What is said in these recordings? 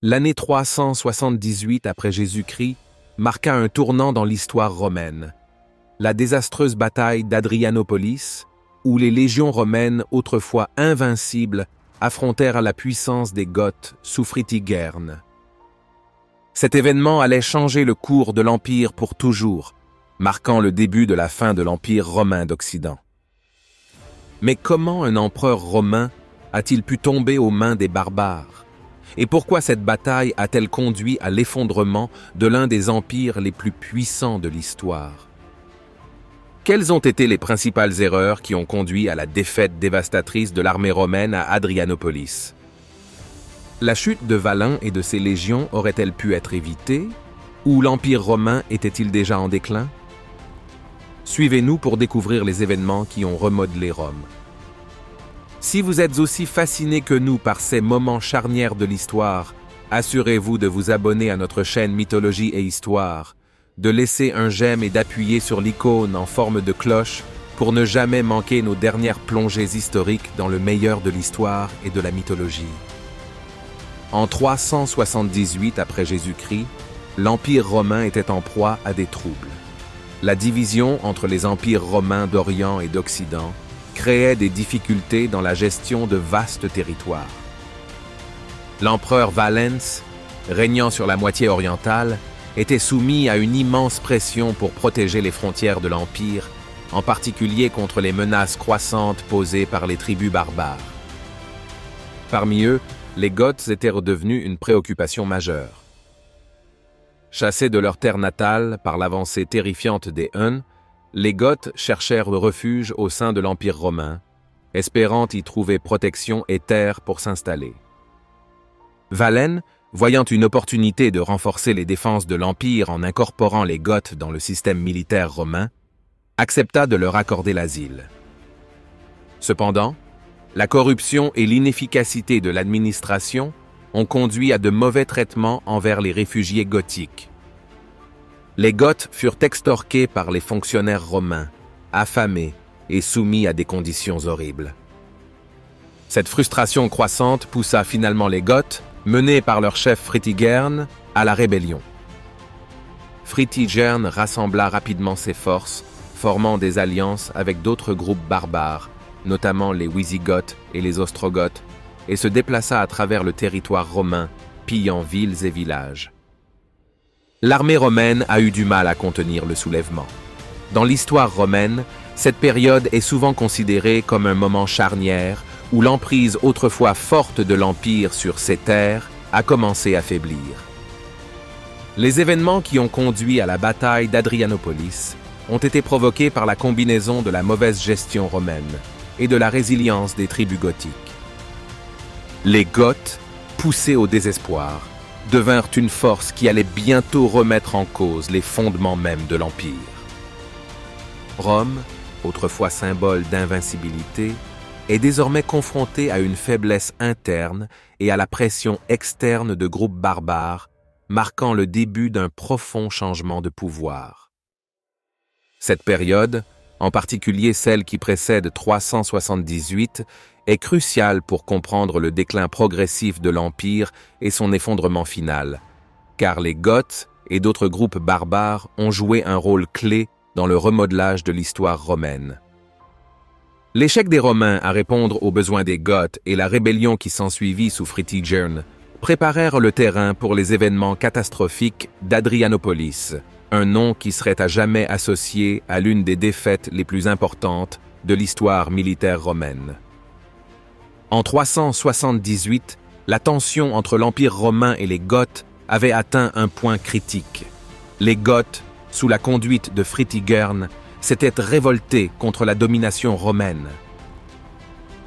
L'année 378 après Jésus-Christ marqua un tournant dans l'histoire romaine. La désastreuse bataille d'Adrianopolis, où les légions romaines, autrefois invincibles, affrontèrent la puissance des Goths sous Fritigern. Cet événement allait changer le cours de l'Empire pour toujours, marquant le début de la fin de l'Empire romain d'Occident. Mais comment un empereur romain a-t-il pu tomber aux mains des barbares? Et pourquoi cette bataille a-t-elle conduit à l'effondrement de l'un des empires les plus puissants de l'histoire? Quelles ont été les principales erreurs qui ont conduit à la défaite dévastatrice de l'armée romaine à Adrianopolis? La chute de Valens et de ses légions aurait-elle pu être évitée? Ou l'Empire romain était-il déjà en déclin? Suivez-nous pour découvrir les événements qui ont remodelé Rome. Si vous êtes aussi fasciné que nous par ces moments charnières de l'histoire, assurez-vous de vous abonner à notre chaîne Mythologie et Histoire, de laisser un j'aime et d'appuyer sur l'icône en forme de cloche pour ne jamais manquer nos dernières plongées historiques dans le meilleur de l'histoire et de la mythologie. En 378 après Jésus-Christ, l'Empire romain était en proie à des troubles. La division entre les empires romains d'Orient et d'Occident créait des difficultés dans la gestion de vastes territoires. L'empereur Valens, régnant sur la moitié orientale, était soumis à une immense pression pour protéger les frontières de l'Empire, en particulier contre les menaces croissantes posées par les tribus barbares. Parmi eux, les Goths étaient redevenus une préoccupation majeure. Chassés de leur terre natale par l'avancée terrifiante des Huns, les Goths cherchèrent refuge au sein de l'Empire romain, espérant y trouver protection et terre pour s'installer. Valens, voyant une opportunité de renforcer les défenses de l'Empire en incorporant les Goths dans le système militaire romain, accepta de leur accorder l'asile. Cependant, la corruption et l'inefficacité de l'administration ont conduit à de mauvais traitements envers les réfugiés gothiques. Les Goths furent extorqués par les fonctionnaires romains, affamés et soumis à des conditions horribles. Cette frustration croissante poussa finalement les Goths, menés par leur chef Fritigern, à la rébellion. Fritigern rassembla rapidement ses forces, formant des alliances avec d'autres groupes barbares, notamment les Wisigoths et les Ostrogoths, et se déplaça à travers le territoire romain, pillant villes et villages. L'armée romaine a eu du mal à contenir le soulèvement. Dans l'histoire romaine, cette période est souvent considérée comme un moment charnière où l'emprise autrefois forte de l'Empire sur ces terres a commencé à faiblir. Les événements qui ont conduit à la bataille d'Adrianopolis ont été provoqués par la combinaison de la mauvaise gestion romaine et de la résilience des tribus gothiques. Les Goths, poussés au désespoir, devinrent une force qui allait bientôt remettre en cause les fondements mêmes de l'Empire. Rome, autrefois symbole d'invincibilité, est désormais confrontée à une faiblesse interne et à la pression externe de groupes barbares, marquant le début d'un profond changement de pouvoir. Cette période, en particulier celle qui précède 378, est cruciale pour comprendre le déclin progressif de l'Empire et son effondrement final, car les Goths et d'autres groupes barbares ont joué un rôle clé dans le remodelage de l'histoire romaine. L'échec des Romains à répondre aux besoins des Goths et la rébellion qui s'ensuivit sous Fritigern préparèrent le terrain pour les événements catastrophiques d'Adrianopolis, un nom qui serait à jamais associé à l'une des défaites les plus importantes de l'histoire militaire romaine. En 378, la tension entre l'Empire romain et les Goths avait atteint un point critique. Les Goths, sous la conduite de Fritigern, s'étaient révoltés contre la domination romaine.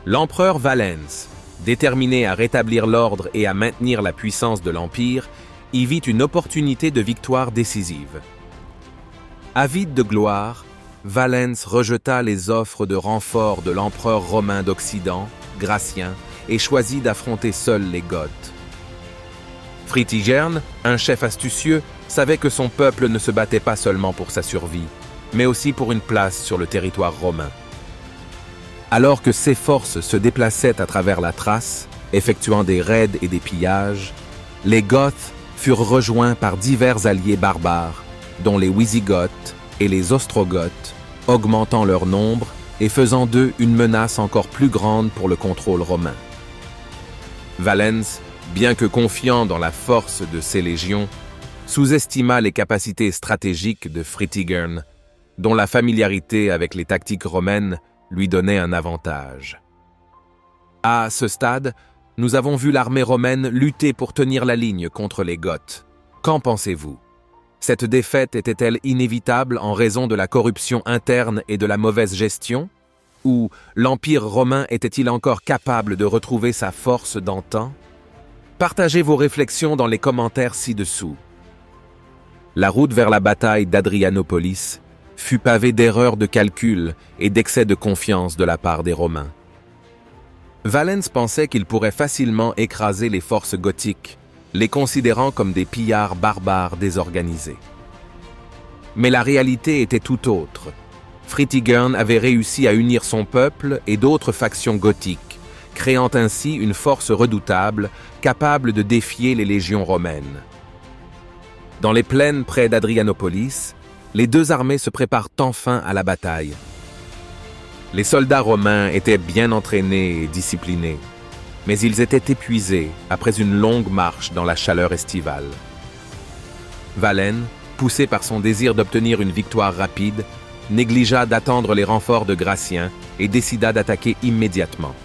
L'empereur Valens, déterminé à rétablir l'ordre et à maintenir la puissance de l'Empire, y vit une opportunité de victoire décisive. Avide de gloire, Valens rejeta les offres de renfort de l'empereur romain d'Occident, Gratien, et choisit d'affronter seuls les Goths. Fritigern, un chef astucieux, savait que son peuple ne se battait pas seulement pour sa survie, mais aussi pour une place sur le territoire romain. Alors que ses forces se déplaçaient à travers la Thrace, effectuant des raids et des pillages, les Goths furent rejoints par divers alliés barbares, dont les Wisigoths et les Ostrogoths, augmentant leur nombre et faisant d'eux une menace encore plus grande pour le contrôle romain. Valens, bien que confiant dans la force de ses légions, sous-estima les capacités stratégiques de Fritigern, dont la familiarité avec les tactiques romaines lui donnait un avantage. À ce stade, nous avons vu l'armée romaine lutter pour tenir la ligne contre les Goths. Qu'en pensez-vous? Cette défaite était-elle inévitable en raison de la corruption interne et de la mauvaise gestion? Ou l'Empire romain était-il encore capable de retrouver sa force d'antan? Partagez vos réflexions dans les commentaires ci-dessous. La route vers la bataille d'Adrianopolis fut pavée d'erreurs de calcul et d'excès de confiance de la part des Romains. Valens pensait qu'il pourrait facilement écraser les forces gothiques, les considérant comme des pillards barbares désorganisés. Mais la réalité était tout autre. Fritigern avait réussi à unir son peuple et d'autres factions gothiques, créant ainsi une force redoutable, capable de défier les légions romaines. Dans les plaines près d'Adrianopolis, les deux armées se préparent enfin à la bataille. Les soldats romains étaient bien entraînés et disciplinés, mais ils étaient épuisés après une longue marche dans la chaleur estivale. Valens, poussé par son désir d'obtenir une victoire rapide, négligea d'attendre les renforts de Gratien et décida d'attaquer immédiatement.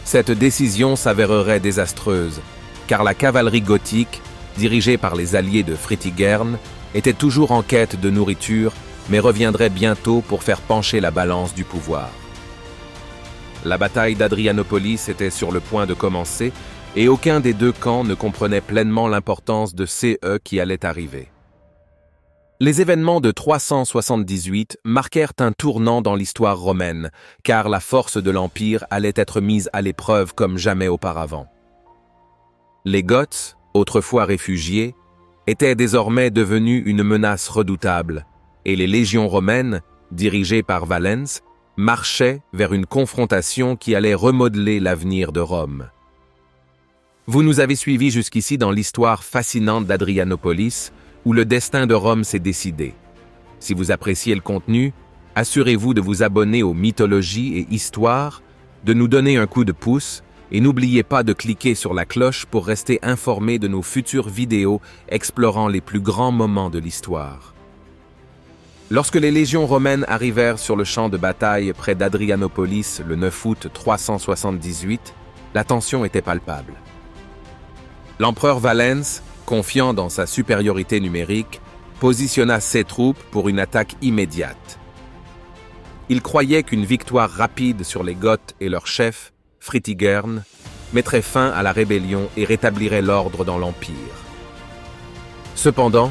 Cette décision s'avérerait désastreuse, car la cavalerie gothique, dirigée par les alliés de Fritigern, était toujours en quête de nourriture, mais reviendrait bientôt pour faire pencher la balance du pouvoir. La bataille d'Adrianopolis était sur le point de commencer, et aucun des deux camps ne comprenait pleinement l'importance de CE qui allait arriver. Les événements de 378 marquèrent un tournant dans l'histoire romaine, car la force de l'Empire allait être mise à l'épreuve comme jamais auparavant. Les Goths, autrefois réfugiés, étaient désormais devenus une menace redoutable, et les légions romaines, dirigées par Valens, marchaient vers une confrontation qui allait remodeler l'avenir de Rome. Vous nous avez suivis jusqu'ici dans l'histoire fascinante d'Adrianopolis, où le destin de Rome s'est décidé. Si vous appréciez le contenu, assurez-vous de vous abonner aux mythologies et histoires, de nous donner un coup de pouce, et n'oubliez pas de cliquer sur la cloche pour rester informé de nos futures vidéos explorant les plus grands moments de l'histoire. Lorsque les légions romaines arrivèrent sur le champ de bataille près d'Adrianopolis le 9 août 378, la tension était palpable. L'empereur Valens, confiant dans sa supériorité numérique, positionna ses troupes pour une attaque immédiate. Il croyait qu'une victoire rapide sur les Goths et leur chef, Fritigern, mettrait fin à la rébellion et rétablirait l'ordre dans l'Empire. Cependant,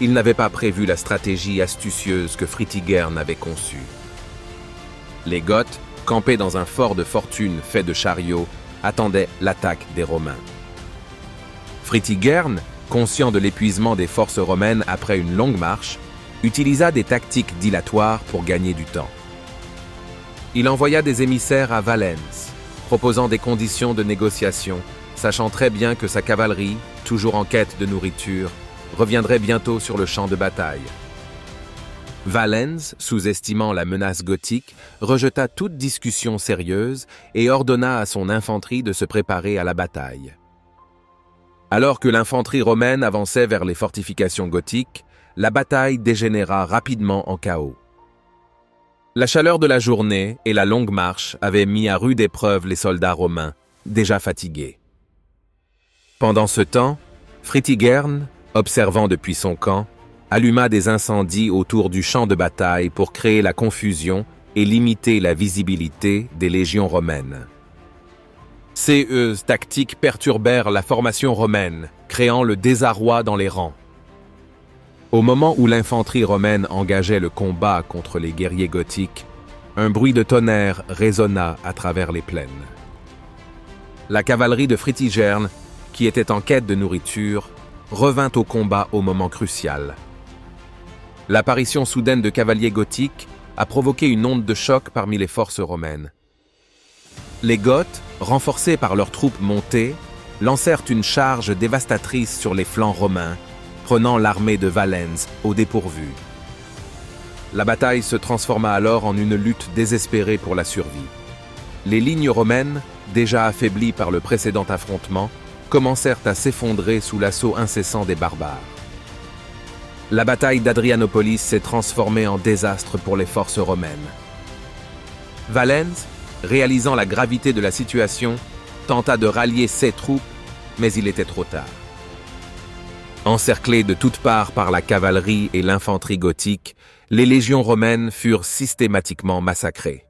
il n'avait pas prévu la stratégie astucieuse que Fritigern avait conçue. Les Goths, campés dans un fort de fortune fait de chariots, attendaient l'attaque des Romains. Fritigern, conscient de l'épuisement des forces romaines après une longue marche, utilisa des tactiques dilatoires pour gagner du temps. Il envoya des émissaires à Valens, proposant des conditions de négociation, sachant très bien que sa cavalerie, toujours en quête de nourriture, reviendrait bientôt sur le champ de bataille. Valens, sous-estimant la menace gothique, rejeta toute discussion sérieuse et ordonna à son infanterie de se préparer à la bataille. Alors que l'infanterie romaine avançait vers les fortifications gothiques, la bataille dégénéra rapidement en chaos. La chaleur de la journée et la longue marche avaient mis à rude épreuve les soldats romains, déjà fatigués. Pendant ce temps, Fritigern, observant depuis son camp, alluma des incendies autour du champ de bataille pour créer la confusion et limiter la visibilité des légions romaines. Ces tactiques perturbèrent la formation romaine, créant le désarroi dans les rangs. Au moment où l'infanterie romaine engageait le combat contre les guerriers gothiques, un bruit de tonnerre résonna à travers les plaines. La cavalerie de Fritigern, qui était en quête de nourriture, revint au combat au moment crucial. L'apparition soudaine de cavaliers gothiques a provoqué une onde de choc parmi les forces romaines. Les Goths, renforcés par leurs troupes montées, lancèrent une charge dévastatrice sur les flancs romains, prenant l'armée de Valens au dépourvu. La bataille se transforma alors en une lutte désespérée pour la survie. Les lignes romaines, déjà affaiblies par le précédent affrontement, commencèrent à s'effondrer sous l'assaut incessant des barbares. La bataille d'Adrianopolis s'est transformée en désastre pour les forces romaines. Valens, réalisant la gravité de la situation, tenta de rallier ses troupes, mais il était trop tard. Encerclées de toutes parts par la cavalerie et l'infanterie gothique, les légions romaines furent systématiquement massacrées.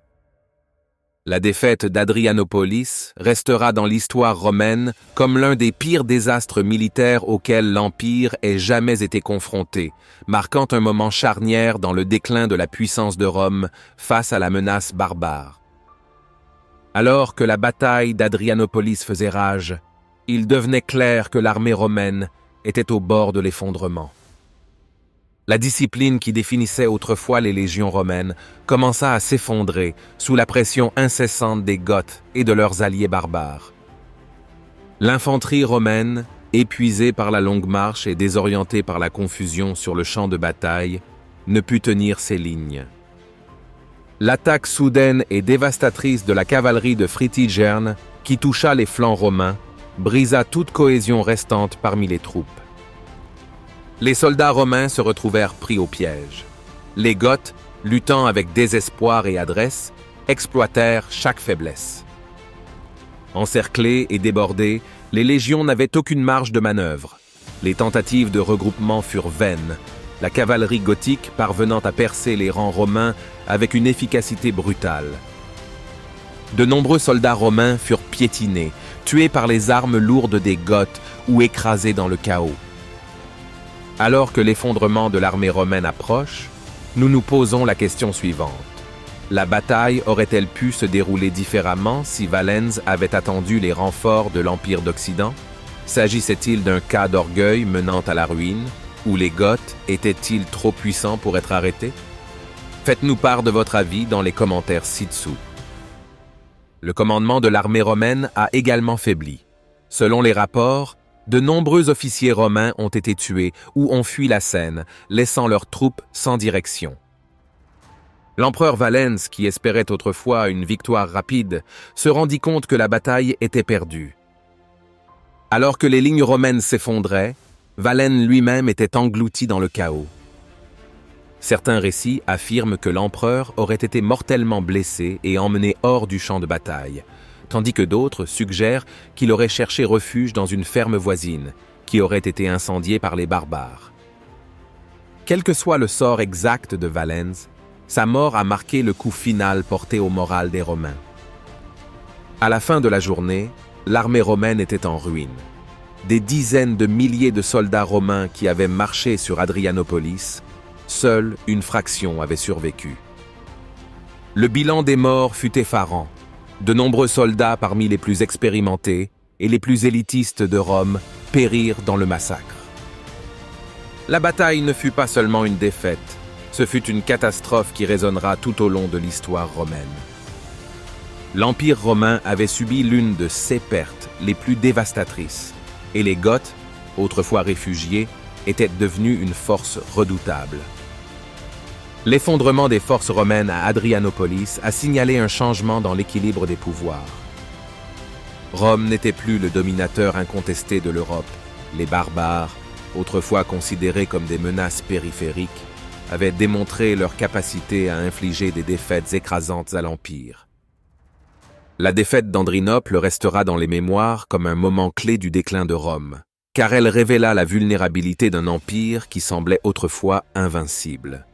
La défaite d'Adrianopolis restera dans l'histoire romaine comme l'un des pires désastres militaires auxquels l'Empire ait jamais été confronté, marquant un moment charnière dans le déclin de la puissance de Rome face à la menace barbare. Alors que la bataille d'Adrianopolis faisait rage, il devenait clair que l'armée romaine était au bord de l'effondrement. La discipline qui définissait autrefois les légions romaines commença à s'effondrer sous la pression incessante des Goths et de leurs alliés barbares. L'infanterie romaine, épuisée par la longue marche et désorientée par la confusion sur le champ de bataille, ne put tenir ses lignes. L'attaque soudaine et dévastatrice de la cavalerie de Fritigerne, qui toucha les flancs romains, brisa toute cohésion restante parmi les troupes. Les soldats romains se retrouvèrent pris au piège. Les Goths, luttant avec désespoir et adresse, exploitèrent chaque faiblesse. Encerclés et débordés, les légions n'avaient aucune marge de manœuvre. Les tentatives de regroupement furent vaines, la cavalerie gothique parvenant à percer les rangs romains avec une efficacité brutale. De nombreux soldats romains furent piétinés, tués par les armes lourdes des Goths ou écrasés dans le chaos. Alors que l'effondrement de l'armée romaine approche, nous nous posons la question suivante. La bataille aurait-elle pu se dérouler différemment si Valens avait attendu les renforts de l'Empire d'Occident? S'agissait-il d'un cas d'orgueil menant à la ruine, ou les Goths étaient-ils trop puissants pour être arrêtés? Faites-nous part de votre avis dans les commentaires ci-dessous. Le commandement de l'armée romaine a également faibli. Selon les rapports, de nombreux officiers romains ont été tués ou ont fui la Seine, laissant leurs troupes sans direction. L'empereur Valens, qui espérait autrefois une victoire rapide, se rendit compte que la bataille était perdue. Alors que les lignes romaines s'effondraient, Valens lui-même était englouti dans le chaos. Certains récits affirment que l'empereur aurait été mortellement blessé et emmené hors du champ de bataille, tandis que d'autres suggèrent qu'il aurait cherché refuge dans une ferme voisine, qui aurait été incendiée par les barbares. Quel que soit le sort exact de Valens, sa mort a marqué le coup final porté au moral des Romains. À la fin de la journée, l'armée romaine était en ruine. Des dizaines de milliers de soldats romains qui avaient marché sur Adrianopolis, seule une fraction avait survécu. Le bilan des morts fut effarant. De nombreux soldats parmi les plus expérimentés et les plus élitistes de Rome périrent dans le massacre. La bataille ne fut pas seulement une défaite, ce fut une catastrophe qui résonnera tout au long de l'histoire romaine. L'Empire romain avait subi l'une de ses pertes les plus dévastatrices, et les Goths, autrefois réfugiés, étaient devenus une force redoutable. L'effondrement des forces romaines à Adrianopolis a signalé un changement dans l'équilibre des pouvoirs. Rome n'était plus le dominateur incontesté de l'Europe. Les barbares, autrefois considérés comme des menaces périphériques, avaient démontré leur capacité à infliger des défaites écrasantes à l'Empire. La défaite d'Andrinople restera dans les mémoires comme un moment clé du déclin de Rome, car elle révéla la vulnérabilité d'un empire qui semblait autrefois invincible.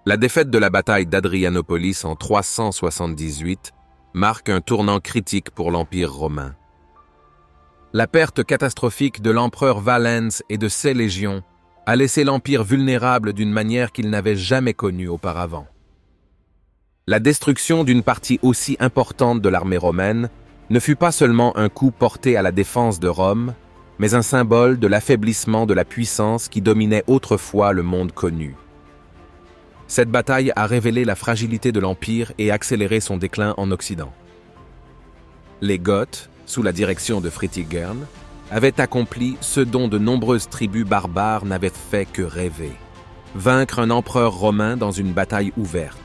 La défaite de la bataille d'Adrianopolis en 378 marque un tournant critique pour l'Empire romain. La perte catastrophique de l'empereur Valens et de ses légions a laissé l'Empire vulnérable d'une manière qu'il n'avait jamais connue auparavant. La destruction d'une partie aussi importante de l'armée romaine ne fut pas seulement un coup porté à la défense de Rome, mais un symbole de l'affaiblissement de la puissance qui dominait autrefois le monde connu. Cette bataille a révélé la fragilité de l'Empire et accéléré son déclin en Occident. Les Goths, sous la direction de Fritigern, avait accompli ce dont de nombreuses tribus barbares n'avaient fait que rêver: vaincre un empereur romain dans une bataille ouverte.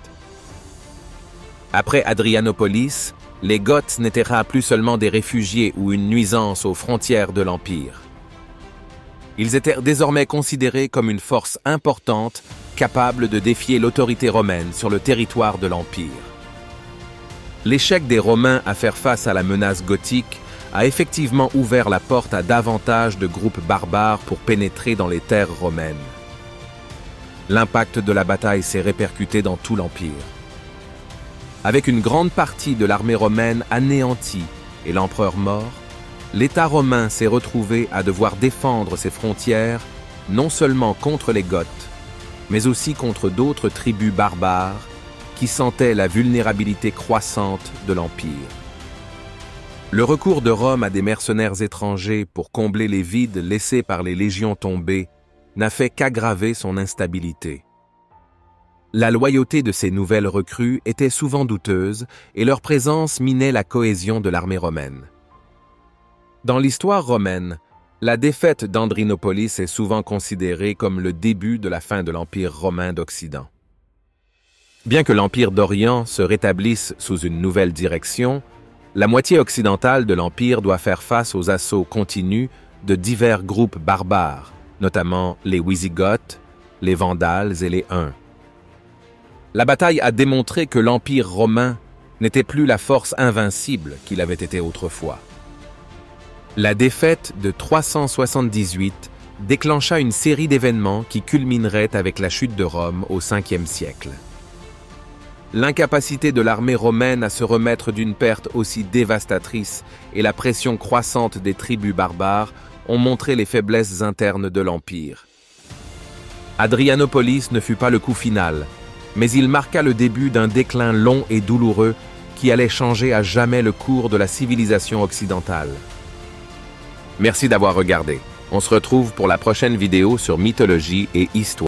Après Adrianopolis, les Goths n'étaient plus seulement des réfugiés ou une nuisance aux frontières de l'Empire. Ils étaient désormais considérés comme une force importante, capable de défier l'autorité romaine sur le territoire de l'Empire. L'échec des Romains à faire face à la menace gothique a effectivement ouvert la porte à davantage de groupes barbares pour pénétrer dans les terres romaines. L'impact de la bataille s'est répercuté dans tout l'Empire. Avec une grande partie de l'armée romaine anéantie et l'empereur mort, l'État romain s'est retrouvé à devoir défendre ses frontières non seulement contre les Goths, mais aussi contre d'autres tribus barbares qui sentaient la vulnérabilité croissante de l'Empire. Le recours de Rome à des mercenaires étrangers pour combler les vides laissés par les légions tombées n'a fait qu'aggraver son instabilité. La loyauté de ces nouvelles recrues était souvent douteuse et leur présence minait la cohésion de l'armée romaine. Dans l'histoire romaine, la défaite d'Andrinopolis est souvent considérée comme le début de la fin de l'Empire romain d'Occident. Bien que l'Empire d'Orient se rétablisse sous une nouvelle direction, la moitié occidentale de l'Empire doit faire face aux assauts continus de divers groupes barbares, notamment les Wisigoths, les Vandales et les Huns. La bataille a démontré que l'Empire romain n'était plus la force invincible qu'il avait été autrefois. La défaite de 378 déclencha une série d'événements qui culmineraient avec la chute de Rome au Ve siècle. L'incapacité de l'armée romaine à se remettre d'une perte aussi dévastatrice et la pression croissante des tribus barbares ont montré les faiblesses internes de l'Empire. Adrianopolis ne fut pas le coup final, mais il marqua le début d'un déclin long et douloureux qui allait changer à jamais le cours de la civilisation occidentale. Merci d'avoir regardé. On se retrouve pour la prochaine vidéo sur mythologie et histoire.